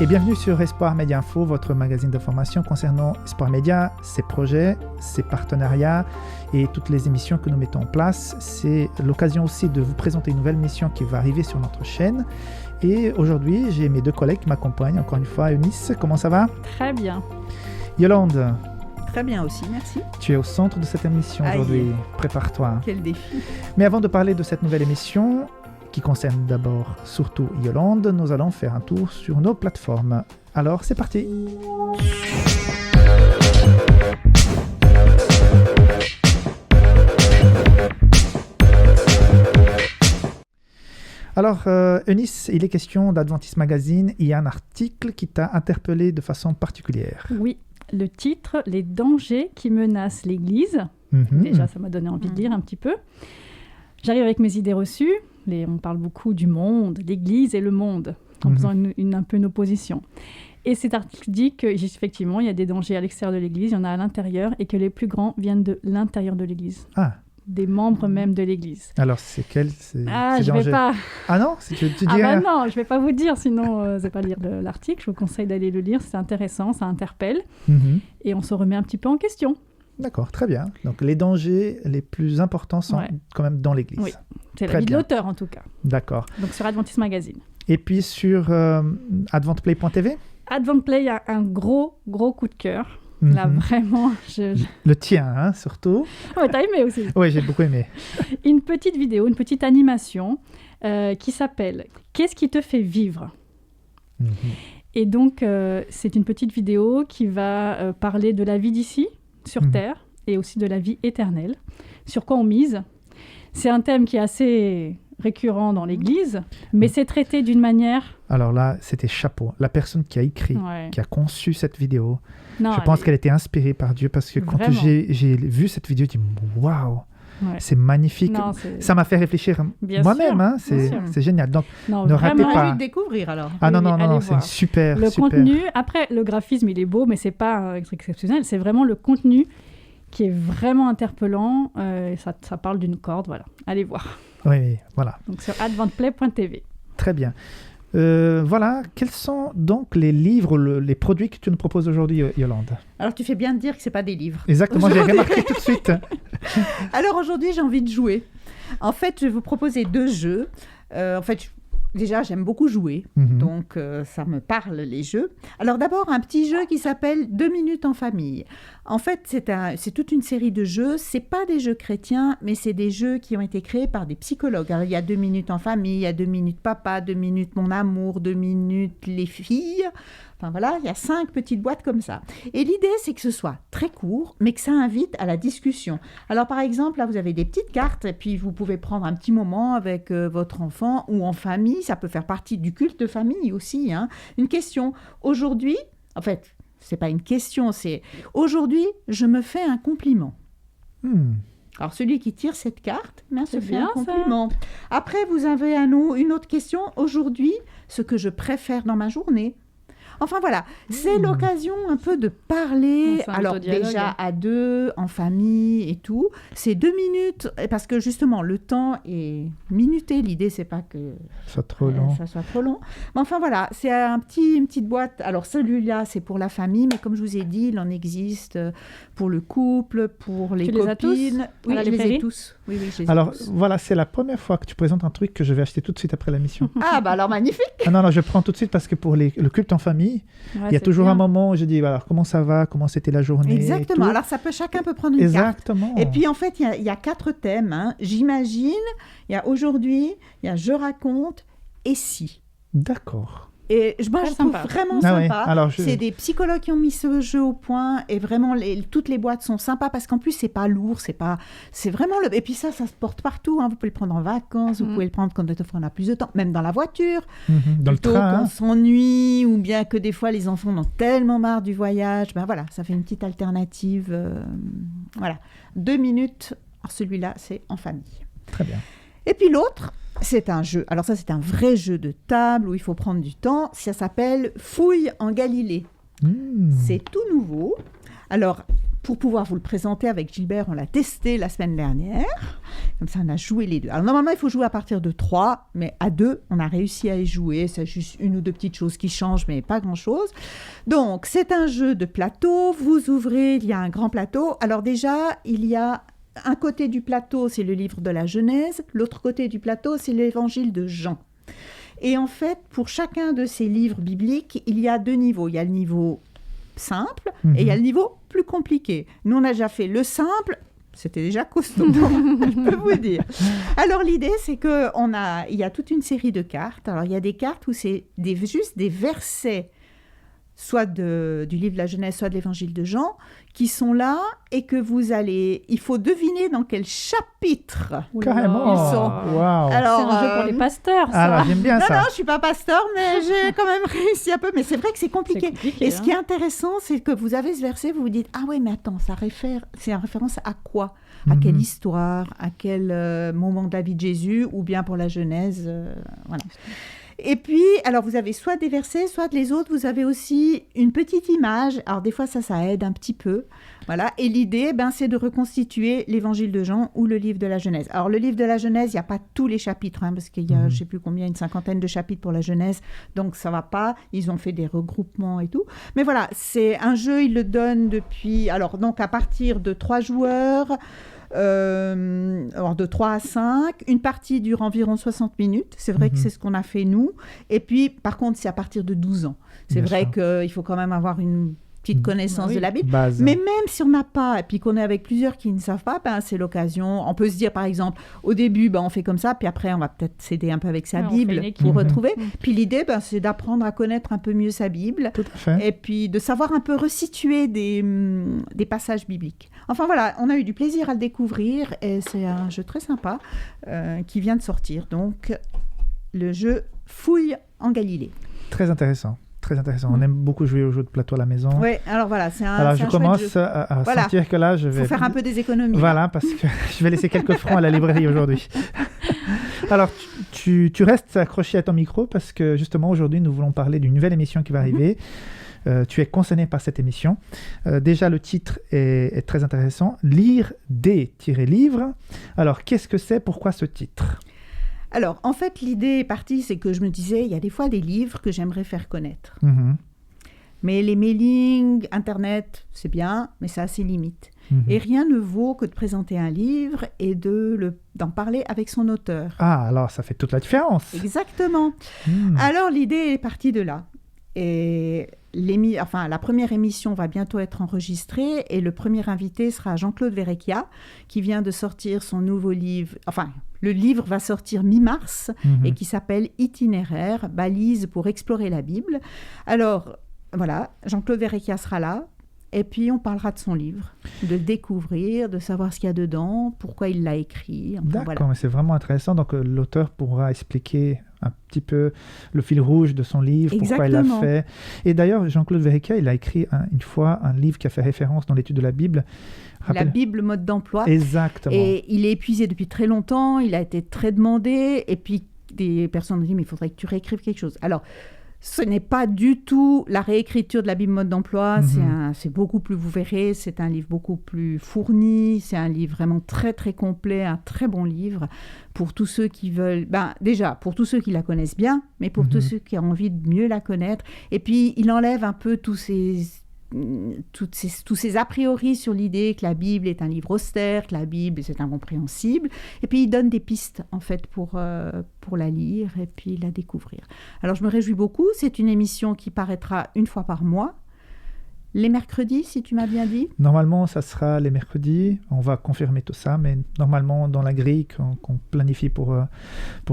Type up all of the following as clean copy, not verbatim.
Et bienvenue sur Espoir Média Info, votre magazine d'information concernant Espoir Média, ses projets, ses partenariats et toutes les émissions que nous mettons en place. C'est l'occasion aussi de vous présenter une nouvelle mission qui va arriver sur notre chaîne. Et aujourd'hui, j'ai mes deux collègues qui m'accompagnent. Encore une fois, Eunice, comment ça va? Très bien. Yolande? Très bien aussi, merci. Tu es au centre de cette émission aujourd'hui. Prépare-toi. Quel défi. Mais avant de parler de cette nouvelle émission, qui concerne d'abord surtout Yolande, nous allons faire un tour sur nos plateformes. Alors, c'est parti. Alors, Eunice, il est question d'Adventist Magazine. Il y a un article qui t'a interpellé de façon particulière. Oui, le titre « Les dangers qui menacent l'Église ». Déjà, ça m'a donné envie de lire un petit peu. J'arrive avec mes idées reçues. On parle beaucoup du monde, l'Église et le monde, en faisant un peu une opposition. Et cet article dit qu'effectivement, il y a des dangers à l'extérieur de l'Église, il y en a à l'intérieur, et que les plus grands viennent de l'intérieur de l'Église. Ah. Des membres même de l'Église. Alors, c'est quel je vais pas... Ah non, tu dis non, je vais pas vous dire, sinon je vais pas lire l'article. Je vous conseille d'aller le lire, c'est intéressant, ça interpelle. Et on se remet un petit peu en question. D'accord, très bien. Donc, les dangers les plus importants sont quand même dans l'Église. Oui, c'est l'avis de l'auteur en tout cas. D'accord. Donc, sur Adventist Magazine. Et puis, sur adventplay.tv? Adventplay a un gros coup de cœur. Là, vraiment, Le tien, hein, surtout. Ouais, t'as aimé aussi. Oui, j'ai beaucoup aimé. Une petite vidéo, une petite animation qui s'appelle « Qu'est-ce qui te fait vivre ?» Et donc, c'est une petite vidéo qui va parler de la vie d'ici, sur Terre, et aussi de la vie éternelle. Sur quoi on mise. C'est un thème qui est assez récurrent dans l'Église, mais c'est traité d'une manière... Alors là, c'était chapeau. La personne qui a écrit, qui a conçu cette vidéo, non, je pense qu'elle était inspirée par Dieu, parce que quand j'ai vu cette vidéo, je me dis « Waouh !» C'est magnifique. Non, ça m'a fait réfléchir moi-même. Hein, c'est génial. Donc, ne ratez pas. On a envie de découvrir alors. Ah non, c'est super. Le contenu, après, le graphisme, il est beau, mais c'est pas exceptionnel. C'est vraiment le contenu qui est vraiment interpellant. Ça parle d'une corde, voilà. Allez voir. Oui, voilà. Donc, sur adventplay.tv. Très bien. Voilà, quels sont donc les livres, les produits que tu nous proposes aujourd'hui, Yolande? Alors, tu fais bien de dire que ce n'est pas des livres. Exactement, j'ai remarqué tout de suite. Alors, aujourd'hui, j'ai envie de jouer. En fait, je vais vous proposer 2 jeux. Déjà, j'aime beaucoup jouer, donc ça me parle, les jeux. Alors d'abord, un petit jeu qui s'appelle 2 minutes en famille. En fait, c'est toute une série de jeux. Ce n'est pas des jeux chrétiens, mais c'est des jeux qui ont été créés par des psychologues. Alors, il y a 2 minutes en famille, il y a 2 minutes papa, 2 minutes mon amour, 2 minutes les filles. Enfin voilà, il y a 5 petites boîtes comme ça. Et l'idée, c'est que ce soit très court, mais que ça invite à la discussion. Alors par exemple, là, vous avez des petites cartes, et puis vous pouvez prendre un petit moment avec votre enfant ou en famille. Ça peut faire partie du culte de famille aussi. Hein. Une question. Aujourd'hui, en fait, c'est pas une question, c'est aujourd'hui, je me fais un compliment. Alors, celui qui tire cette carte, se fait un compliment. Ça. Après, vous avez une autre question. Aujourd'hui, ce que je préfère dans ma journée. Enfin voilà, c'est l'occasion un peu de parler, alors déjà à 2, en famille et tout. C'est 2 minutes, parce que justement, le temps est minuté. L'idée, c'est pas que ça soit trop long. Mais enfin voilà, c'est une petite boîte. Alors celui-là, c'est pour la famille, mais comme je vous ai dit, il en existe pour le couple, pour les copines. Les as tous? Oui, je les ai tous. Oui, je les ai alors tous. Voilà, c'est la première fois que tu présentes un truc que je vais acheter tout de suite après l'émission. Ah bah alors magnifique. Ah non, je prends tout de suite parce que pour le culte en famille, il y a toujours un moment où je dis alors, comment ça va, comment c'était la journée. Exactement, alors chacun peut prendre une carte. Exactement. Et puis en fait, il y a 4 thèmes. Hein. J'imagine, il y a aujourd'hui, il y a je raconte et si. D'accord. Et je trouve vraiment sympa. Alors, c'est des psychologues qui ont mis ce jeu au point et vraiment toutes les boîtes sont sympas parce qu'en plus c'est pas lourd, c'est vraiment et puis ça se porte partout. Hein. Vous pouvez le prendre en vacances, vous pouvez le prendre quand on a plus de temps, même dans la voiture, dans le train. Quand on s'ennuie ou bien que des fois les enfants en ont tellement marre du voyage. Ben voilà, ça fait une petite alternative. Voilà, 2 minutes. Alors celui-là c'est en famille. Très bien. Et puis l'autre. C'est un jeu. Alors ça, c'est un vrai jeu de table où il faut prendre du temps. Ça s'appelle Fouille en Galilée. C'est tout nouveau. Alors, pour pouvoir vous le présenter avec Gilbert. On l'a testé la semaine dernière. Comme ça, on a joué les deux. Alors, normalement, il faut jouer à partir de 3, mais à 2, on a réussi à y jouer. C'est juste une ou deux petites choses qui changent, mais pas grand-chose. Donc, c'est un jeu de plateau. Vous ouvrez, il y a un grand plateau. Alors déjà, il y a un côté du plateau, c'est le livre de la Genèse. L'autre côté du plateau, c'est l'évangile de Jean. Et en fait, pour chacun de ces livres bibliques, il y a 2 niveaux. Il y a le niveau simple et il y a le niveau plus compliqué. Nous, on a déjà fait le simple, c'était déjà costaud, je peux vous dire. Alors, l'idée, c'est qu'il y a toute une série de cartes. Alors, il y a des cartes où c'est juste des versets, soit du livre de la Genèse, soit de l'évangile de Jean, qui sont là et que il faut deviner dans quel chapitre Carrément. ils sont. Wow. Alors, c'est un jeu pour les pasteurs, ça. Alors, j'aime bien ça. Non, je ne suis pas pasteur, mais j'ai quand même réussi un peu. Mais c'est vrai que c'est compliqué. Et ce qui est intéressant, c'est que vous avez ce verset, vous vous dites, ah ouais, mais attends, c'est en référence à quoi ? À quelle histoire ? À quel moment de la vie de Jésus ? Ou bien pour la Genèse voilà. Et puis, alors vous avez soit des versets, soit les autres, vous avez aussi une petite image. Alors des fois, ça aide un petit peu. Voilà. Et l'idée, c'est de reconstituer l'évangile de Jean ou le livre de la Genèse. Alors le livre de la Genèse, il n'y a pas tous les chapitres, parce qu'il y a, je ne sais plus combien, une 50aine de chapitres pour la Genèse. Donc ça ne va pas. Ils ont fait des regroupements et tout. Mais voilà, c'est un jeu, ils le donnent depuis... Alors donc à partir de 3 joueurs... alors de 3 à 5, une partie dure environ 60 minutes, c'est vrai que c'est ce qu'on a fait nous, et puis par contre c'est à partir de 12 ans, c'est vrai qu'il faut quand même avoir une petite connaissance de la Bible, mais même si on n'a pas, et puis qu'on est avec plusieurs qui ne savent pas, c'est l'occasion, on peut se dire par exemple, au début on fait comme ça, puis après on va peut-être s'aider un peu avec sa Bible pour retrouver, puis l'idée c'est d'apprendre à connaître un peu mieux sa Bible, tout à fait. Et puis de savoir un peu resituer des passages bibliques. Enfin voilà, on a eu du plaisir à le découvrir, et c'est un jeu très sympa qui vient de sortir, donc le jeu Fouille en Galilée. Très intéressant. Très intéressant. On aime beaucoup jouer aux jeux de plateau à la maison. Oui, alors voilà, c'est un Alors c'est je un commence à sentir que là, je vais... Il faut faire un peu des économies. Voilà, parce que je vais laisser quelques francs à la librairie aujourd'hui. Alors, tu restes accroché à ton micro parce que justement, aujourd'hui, nous voulons parler d'une nouvelle émission qui va arriver. Tu es concerné par cette émission. Déjà, le titre est très intéressant. Lire des livres. Alors, qu'est-ce que c'est ? Pourquoi ce titre ? Alors, en fait, l'idée est partie, c'est que je me disais, il y a des fois des livres que j'aimerais faire connaître. Mais les mailings, Internet, c'est bien, mais ça a ses limites. Et rien ne vaut que de présenter un livre et d'en parler avec son auteur. Ah, alors ça fait toute la différence. Exactement. Alors, l'idée est partie de là. Et la première émission va bientôt être enregistrée et le premier invité sera Jean-Claude Verrecchia qui vient de sortir son nouveau livre. Enfin, le livre va sortir mi-mars et qui s'appelle Itinéraire, balise pour explorer la Bible. Alors, voilà, Jean-Claude Verrecchia sera là. Et puis, on parlera de son livre, de le découvrir, de savoir ce qu'il y a dedans, pourquoi il l'a écrit. Enfin, d'accord, voilà. Mais c'est vraiment intéressant. Donc, l'auteur pourra expliquer un petit peu le fil rouge de son livre, pourquoi il l'a fait. Et d'ailleurs, Jean-Claude Verrecchia, il a écrit une fois un livre qui a fait référence dans l'étude de la Bible. La Bible, mode d'emploi. Exactement. Et il est épuisé depuis très longtemps, il a été très demandé, et puis des personnes ont dit, mais il faudrait que tu réécrives quelque chose. Alors, ce n'est pas du tout la réécriture de la Bible mode d'emploi, c'est beaucoup plus, vous verrez, c'est un livre beaucoup plus fourni, c'est un livre vraiment très très complet, un très bon livre pour tous ceux qui veulent, déjà pour tous ceux qui la connaissent bien, mais pour tous ceux qui ont envie de mieux la connaître. Et puis il enlève un peu tous ces a priori sur l'idée que la Bible est un livre austère, que la Bible c'est incompréhensible, et puis il donne des pistes en fait pour la lire et puis la découvrir. Alors je me réjouis beaucoup, c'est une émission qui paraîtra une fois par mois, les mercredis si tu m'as bien dit. Normalement ça sera les mercredis, on va confirmer tout ça, mais normalement dans la grille qu'on planifie pour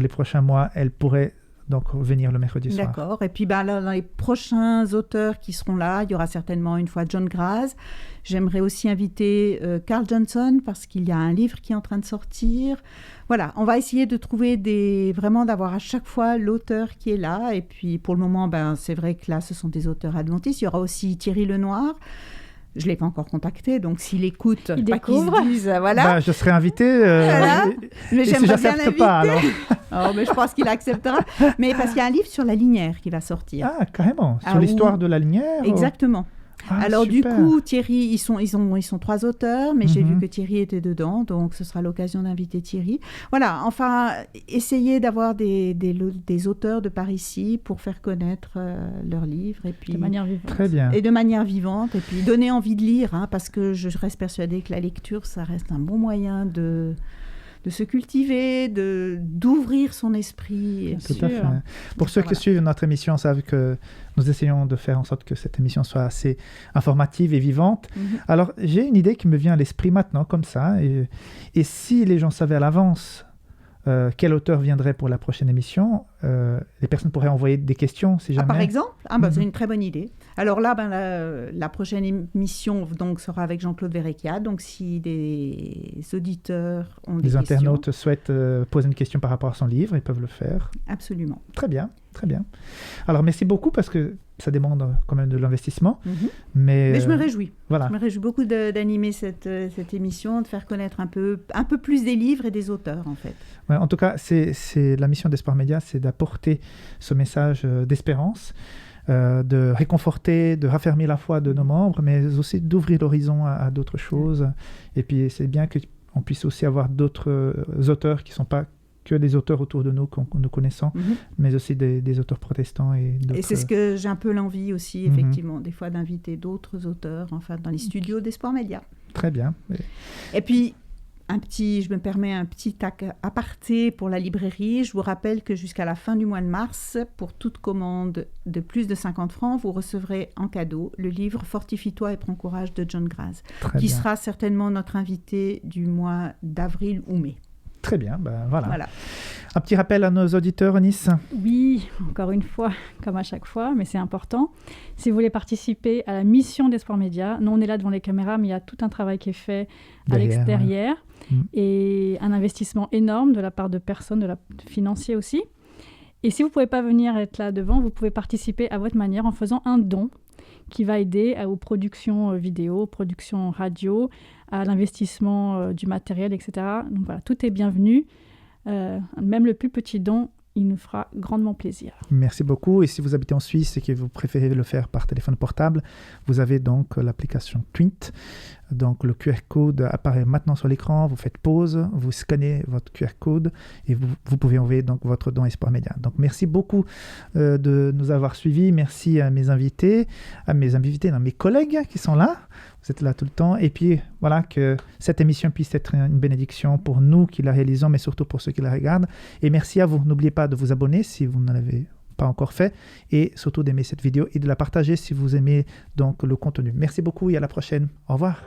les prochains mois, elle pourrait donc venir le mercredi soir. D'accord. Et puis là, dans les prochains auteurs qui seront là, il y aura certainement une fois John Graz. J'aimerais aussi inviter Carl Johnson parce qu'il y a un livre qui est en train de sortir. Voilà, on va essayer de trouver vraiment d'avoir à chaque fois l'auteur qui est là. Et puis pour le moment, c'est vrai que là, ce sont des auteurs adventistes. Il y aura aussi Thierry Lenoir. Je ne l'ai pas encore contacté, donc s'il écoute, il pas qu'il se dise, voilà. Je serai invité, voilà. Mais j'aimerais bien l'inviter. Pas, alors. Mais je pense qu'il acceptera. Mais parce qu'il y a un livre sur la linière qui va sortir. Ah, carrément. Sur l'histoire de la linière. Exactement. Alors super. du coup, Thierry, ils sont 3 auteurs, mais j'ai vu que Thierry était dedans, donc ce sera l'occasion d'inviter Thierry. Voilà, enfin, essayer d'avoir des auteurs de par ici pour faire connaître leurs livres. Et puis, de manière vivante. Très bien. Et de manière vivante, et puis donner envie de lire, hein, parce que je reste persuadée que la lecture, ça reste un bon moyen de se cultiver, d'ouvrir son esprit. Tout à fait. Pour ceux qui suivent notre émission savent que nous essayons de faire en sorte que cette émission soit assez informative et vivante. Alors, j'ai une idée qui me vient à l'esprit maintenant, comme ça. Et si les gens savaient à l'avance quel auteur viendrait pour la prochaine émission, les personnes pourraient envoyer des questions, si jamais. Par exemple, c'est une très bonne idée. Alors là, la prochaine émission donc, sera avec Jean-Claude Verrecchia. Donc, si des auditeurs ont des questions... Les internautes souhaitent poser une question par rapport à son livre, ils peuvent le faire. Absolument. Très bien, très bien. Alors, merci beaucoup parce que ça demande quand même de l'investissement. Mais je me réjouis. Voilà. Je me réjouis beaucoup d'animer cette émission, de faire connaître un peu plus des livres et des auteurs, en fait. Ouais, en tout cas, c'est la mission d'Espoir Média, c'est d'apporter ce message d'espérance, de réconforter, de raffermir la foi de nos membres, mais aussi d'ouvrir l'horizon à d'autres choses. Et puis, c'est bien qu'on puisse aussi avoir d'autres auteurs qui ne sont pas que les auteurs autour de nous que nous connaissons, mais aussi des auteurs protestants. Et c'est ce que j'ai un peu l'envie aussi, effectivement, des fois d'inviter d'autres auteurs, enfin, dans les studios d'Espoir Média. Très bien. Et puis, je me permets un petit aparté pour la librairie. Je vous rappelle que jusqu'à la fin du mois de mars, pour toute commande de plus de 50 francs, vous recevrez en cadeau le livre « Fortifie-toi et prends courage » de John Graz, qui sera certainement notre invité du mois d'avril ou mai. Très bien, voilà. Un petit rappel à nos auditeurs, Nice. Oui, encore une fois, comme à chaque fois, mais c'est important. Si vous voulez participer à la mission d'Espoir Média, nous on est là devant les caméras, mais il y a tout un travail qui est fait à l'extérieur et un investissement énorme de la part de personnes, financiers aussi. Et si vous ne pouvez pas venir être là devant, vous pouvez participer à votre manière en faisant un don qui va aider aux productions vidéo, aux productions radio, à l'investissement du matériel, etc. Donc voilà, tout est bienvenu. Même le plus petit don, il nous fera grandement plaisir. Merci beaucoup. Et si vous habitez en Suisse et que vous préférez le faire par téléphone portable, vous avez donc l'application Twint. Donc le QR code apparaît maintenant sur l'écran. Vous faites pause, vous scannez votre QR code et vous pouvez envoyer donc votre don Espoir Média. Donc merci beaucoup de nous avoir suivis. Merci à mes invités, mes collègues qui sont là. Vous êtes là tout le temps. Et puis voilà, que cette émission puisse être une bénédiction pour nous qui la réalisons, mais surtout pour ceux qui la regardent. Et merci à vous. N'oubliez pas de vous abonner si vous ne l'avez pas encore fait, et surtout d'aimer cette vidéo et de la partager si vous aimez donc le contenu. Merci beaucoup et à la prochaine. Au revoir.